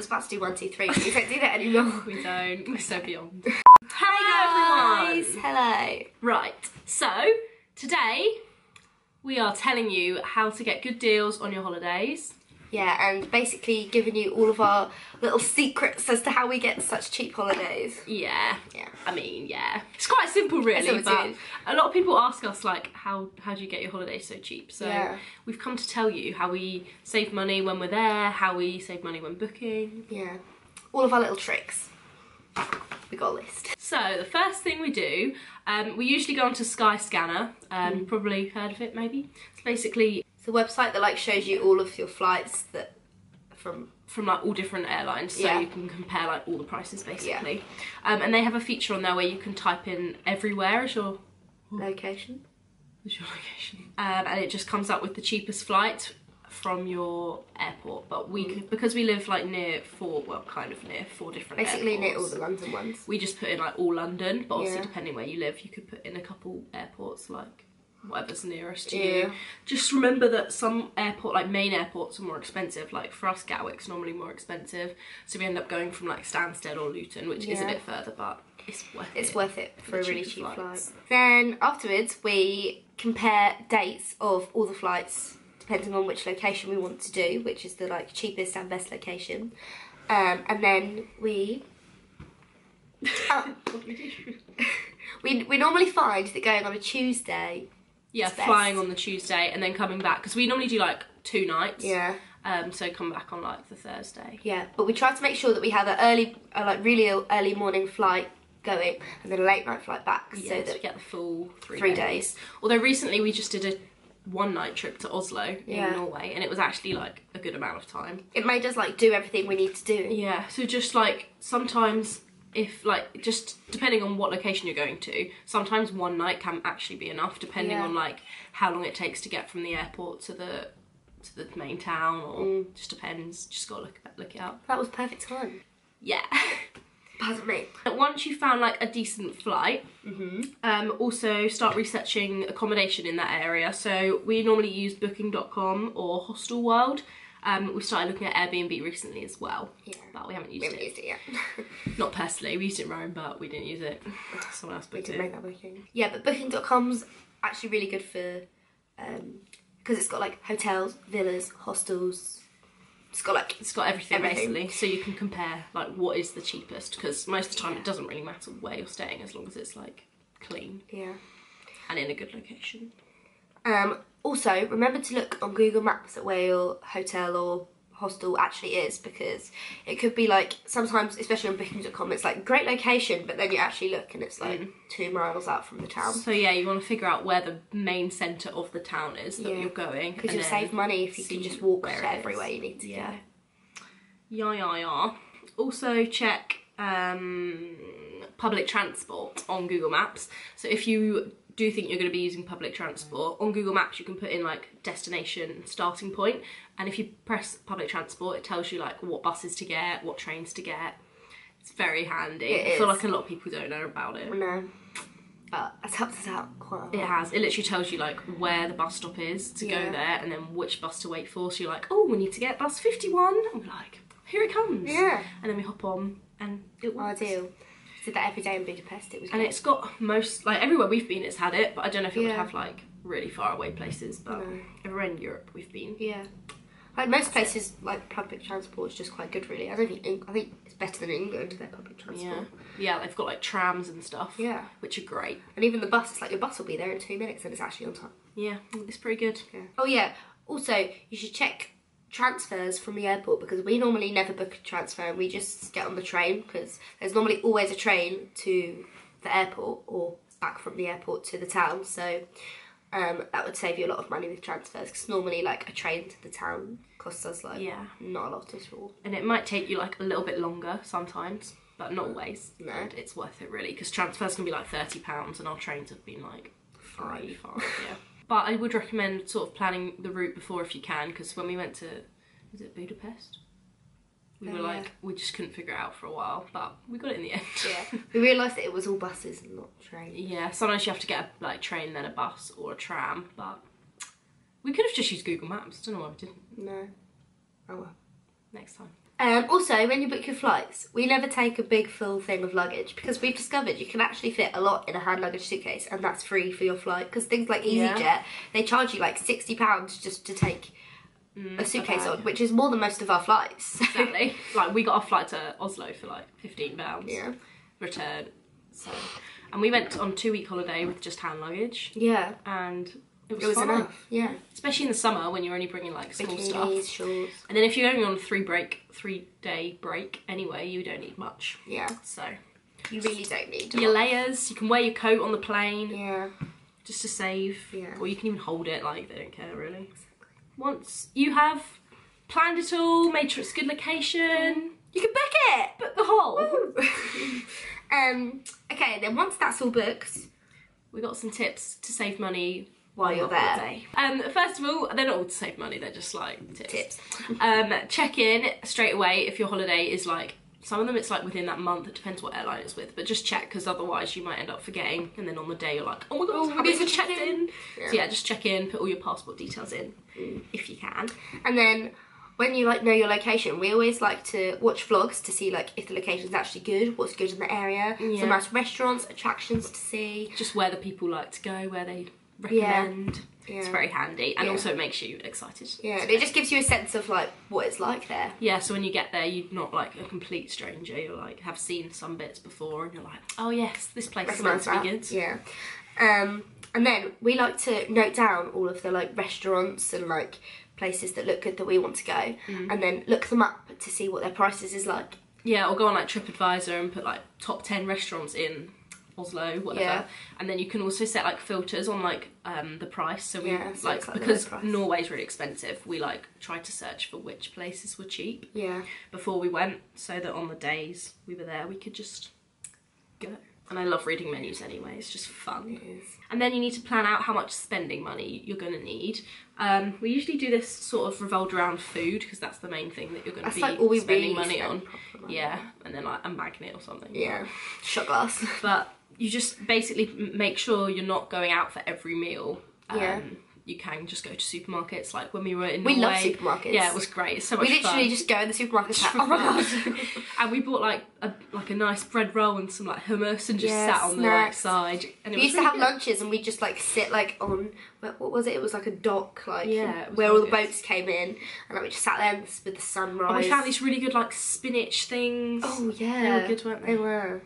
was about to do 1, 2, 3. We don't do that anymore. We don't. We're so beyond. Hi guys! everyone! Hello. Right, so today we are telling you how to get good deals on your holidays. Yeah, and basically giving you all of our little secrets as to how we get such cheap holidays. Yeah. Yeah. I mean, yeah. It's quite simple really, but a lot of people ask us like, how do you get your holidays so cheap? So yeah. we've come to tell you how we save money when we're there, how we save money when booking. Yeah. All of our little tricks. We got a list. So the first thing we do, we usually go onto Skyscanner. You've probably heard of it maybe. It's basically... It's a website that like shows you all of your flights that from like all different airlines, so you can compare like all the prices basically. Yeah. And they have a feature on there where you can type in everywhere as your location. And it just comes up with the cheapest flight from your airport. But we because we live like near four different basically airports. near all the London ones. We just put in like all London, but obviously depending where you live, you could put in a couple airports like whatever's nearest to you. Just remember that some main airports are more expensive. Like for us, Gatwick's normally more expensive, so we end up going from like Stansted or Luton, which is a bit further, but it's worth it. It's worth it for a really cheap flight. Then afterwards, we compare dates of all the flights depending on which location we want to do, which is the like cheapest and best location, and then we. We normally find that going on a Tuesday. Yeah, flying on the Tuesday and then coming back, because we normally do like 2 nights. Yeah. So come back on like the Thursday. Yeah, but we try to make sure that we have an really early morning flight going and then a late night flight back, so that we get the full 3 days. Although recently we just did a 1-night trip to Oslo in Norway, and it was actually like a good amount of time. It made us like do everything we need to do. Yeah, so just like sometimes, if like just depending on what location you're going to, sometimes 1 night can actually be enough, depending on like how long it takes to get from the airport to the main town, or just depends. Just gotta look it up. That was perfect time. Yeah. Pardon me. Once you've found like a decent flight, also start researching accommodation in that area. So we normally use booking.com or Hostelworld. We started looking at Airbnb recently as well, but we haven't used it yet. Not personally, we used it in Rome, but we didn't use it. Someone else booked it. We didn't make that booking. Yeah, but booking.com's actually really good for, because it's got like hotels, villas, hostels. It's got everything basically, so you can compare like what is the cheapest, because most of the time it doesn't really matter where you're staying as long as it's like clean. Yeah. And in a good location. Also, remember to look on Google Maps at where your hotel or hostel actually is, because it could be like, sometimes, especially on booking.com, it's like great location, but then you actually look and it's like 2 miles out from the town. So yeah, you want to figure out where the main centre of the town is that you're going. Because you'll save money if you can just walk to everywhere you need to go. Yeah. Also check public transport on Google Maps. So if you do think you're going to be using public transport, on Google Maps you can put in like destination starting point, and if you press public transport it tells you like what buses to get, what trains to get. It's very handy. I feel like a lot of people don't know about it. No. But it's helped us out quite a lot. It has. It literally tells you like where the bus stop is to go there, and then which bus to wait for. So you're like, oh, we need to get bus 51. And we're like, here it comes. Yeah. And then we hop on and it works. Ideal. Did that every day in Budapest. It was and it's got everywhere we've been it's had it, but I don't know if it would have like really far away places, but everywhere in Europe we've been. Yeah. Like most places, like public transport is just quite good really. I think it's better than England, their public transport. Yeah, they've got like trams and stuff. Yeah. Which are great. And even the bus, it's like your bus will be there in 2 minutes and it's actually on time. Yeah, it's pretty good. Yeah. Oh yeah, also you should check transfers from the airport, because we normally never book a transfer and we just get on the train, because there's normally always a train to the airport or back from the airport to the town, so that would save you a lot of money with transfers, because normally like a train to the town costs us like not a lot at all. And it might take you like a little bit longer sometimes, but not always. No. And it's worth it really, because transfers can be like £30 and our trains have been like 5. Yeah. But I would recommend sort of planning the route before if you can, because when we went to, was it Budapest? We were like, we just couldn't figure it out for a while, but we got it in the end. Yeah. We realised that it was all buses and not trains. Yeah, sometimes you have to get a train, then a bus or a tram, but we could have just used Google Maps. Don't know why we didn't. No. Oh well. Next time. Also, when you book your flights, we never take a big full thing of luggage because we've discovered you can actually fit a lot in a hand luggage suitcase, and that's free for your flight. Because things like EasyJet, they charge you like £60 just to take a suitcase on, which is more than most of our flights. Exactly. Like, we got our flight to Oslo for like £15. Yeah. Return. So, and we went on a 2-week holiday with just hand luggage. Yeah. And it was fun. Enough. Yeah. Especially in the summer when you're only bringing like small Bikinis, stuff. shorts. And then if you're going on a 3-day break anyway, you don't need much. Yeah. So you really don't need your layers. You can wear your coat on the plane. Yeah. Just to save. Yeah. Or you can even hold it, like, they don't care really. Once you have planned it all, made sure it's a good location, you can book it! book the whole. Okay, then once that's all booked, We got some tips to save money while you're there. First of all, they're not all to save money, they're just like tips. Tips. Check in straight away if your holiday is like, some of them it's like within that month, it depends what airline it's with, but just check because otherwise you might end up forgetting and then on the day you're like, oh my god, have I checked in? Yeah. So yeah, just check in, put all your passport details in if you can. And then when you like know your location, we always like to watch vlogs to see like if the location's actually good, what's good in the area, some nice restaurants, attractions to see. Just where the people like to go, where they recommend. Yeah. It's very handy and also it makes you excited. Yeah, and it just gives you a sense of like what it's like there. Yeah, so when you get there, you're not like a complete stranger. You're like, have seen some bits before and you're like, oh yes, this place is meant to be good. Yeah. And then we like to note down all of the like restaurants and like places that look good that we want to go and then look them up to see what their prices is like. Yeah, or go on like TripAdvisor and put like top 10 restaurants in Oslo, whatever, and then you can also set like filters on like the price. So we like because Norway's really expensive, we like tried to search for which places were cheap before we went, so that on the days we were there we could just go. And I love reading menus anyway, it's just fun. It is. And then you need to plan out how much spending money you're going to need. We usually do this sort of revolved around food because that's the main thing that you're going to be like all we spending really money on. Money. Yeah, and then like a magnet or something. Yeah, shot glass. But you just basically make sure you're not going out for every meal. You can just go to supermarkets, like when we were in Norway. We love supermarkets. Yeah, it was great. It's so much fun. We literally just go in the supermarket and oh my god. And we bought like a nice bread roll and some like hummus and just sat on the like side. And we used to have lunches and we just like sit like on, what was it? It was like a dock, like where all the boats came in, and like we just sat there with the sunrise. And we found these really good like spinach things. Oh yeah, they were good, weren't they? They were.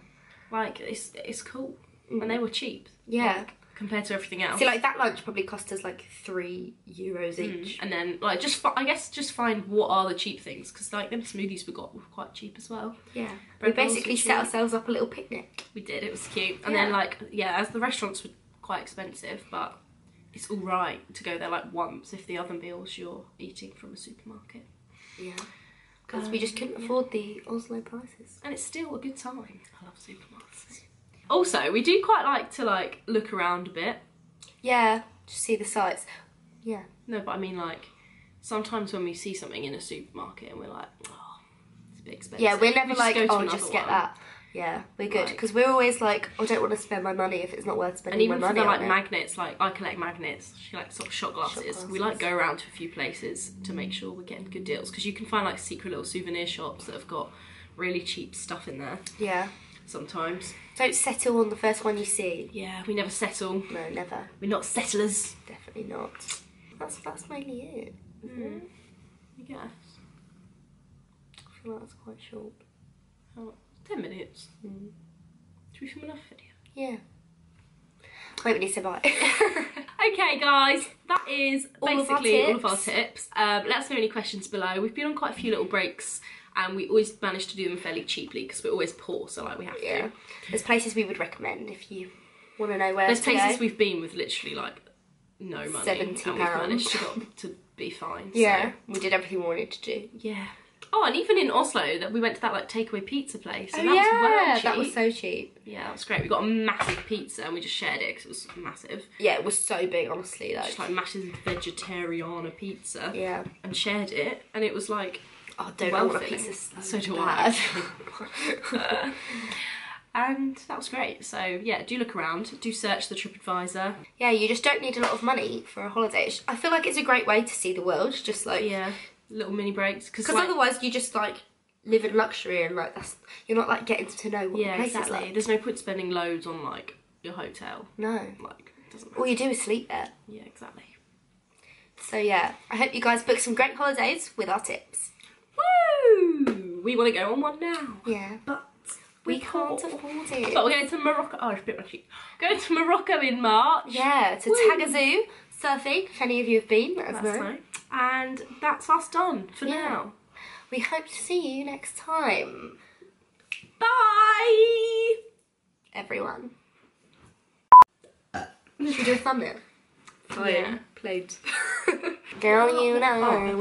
Like it's cool, and they were cheap. Yeah. Like, compared to everything else. So like that lunch probably cost us like €3 each. And then like I guess just find what are the cheap things, because like them smoothies we got were quite cheap as well. Yeah. We basically set ourselves up a little picnic. We did, it was cute. And then like, as the restaurants were quite expensive, but it's alright to go there like once if the other meals you're eating from a supermarket. Yeah. Because we just couldn't afford the Oslo prices. And it's still a good time. I love supermarkets. Also, we do quite like to like look around a bit. Yeah, just see the sights. Yeah. No, but I mean like, sometimes when we see something in a supermarket and we're like, oh, it's a bit expensive. Yeah, we're never like, oh, just get that. Yeah, we're good. Because we're always like, I don't want to spend my money if it's not worth spending my money on. And even for the like magnets, like I collect magnets, she likes sort of shot glasses. We like go around to a few places to make sure we're getting good deals. Because you can find like secret little souvenir shops that have got really cheap stuff in there. Yeah. Sometimes. Don't settle on the first one you see. Yeah, we never settle. No, never. We're not settlers. Definitely not. That's mainly it. I guess. I feel like that's quite short. Oh, 10 minutes. Should we film another video? Yeah. Maybe we need to buy. Okay guys, that is basically all of our tips. Let us know any questions below. We've been on quite a few little breaks, and we always manage to do them fairly cheaply because we're always poor, so like we have to. There's places we would recommend if you want to know where There's to go. places we've been with literally like no money. £70. And we've managed to be fine. Yeah, so. we did everything we wanted to do. Yeah. Oh, and even in Oslo, that we went to that like takeaway pizza place. And that was well cheap. That was so cheap. Yeah, that was great. We got a massive pizza and we just shared it because it was massive. Yeah, it was so big, honestly. Like, just like massive vegetariana pizza. Yeah. And shared it, and it was like, oh, don't I want a pizza so do I. And that was great. So yeah, do look around, do search the TripAdvisor. Yeah, you just don't need a lot of money for a holiday. I feel like it's a great way to see the world, just like little mini breaks. Because like, otherwise you just like live in luxury and like you're not like getting to know what the place is like. There's no point spending loads on like your hotel. No. Like, it doesn't matter. All you do is sleep there. Yeah, exactly. So yeah, I hope you guys book some great holidays with our tips. Woo! We want to go on one now. Yeah. But we can't afford it. But we're going to Morocco. Oh, I bit my cheek. Going to Morocco in March. Yeah, to Tagazoo surfing, if any of you have been. That's right. And that's us done for now. We hope to see you next time. Bye! Everyone. Should we do a thumbnail? Oh yeah, played. Girl, you know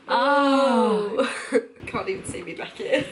Oh! Can't even see me back here.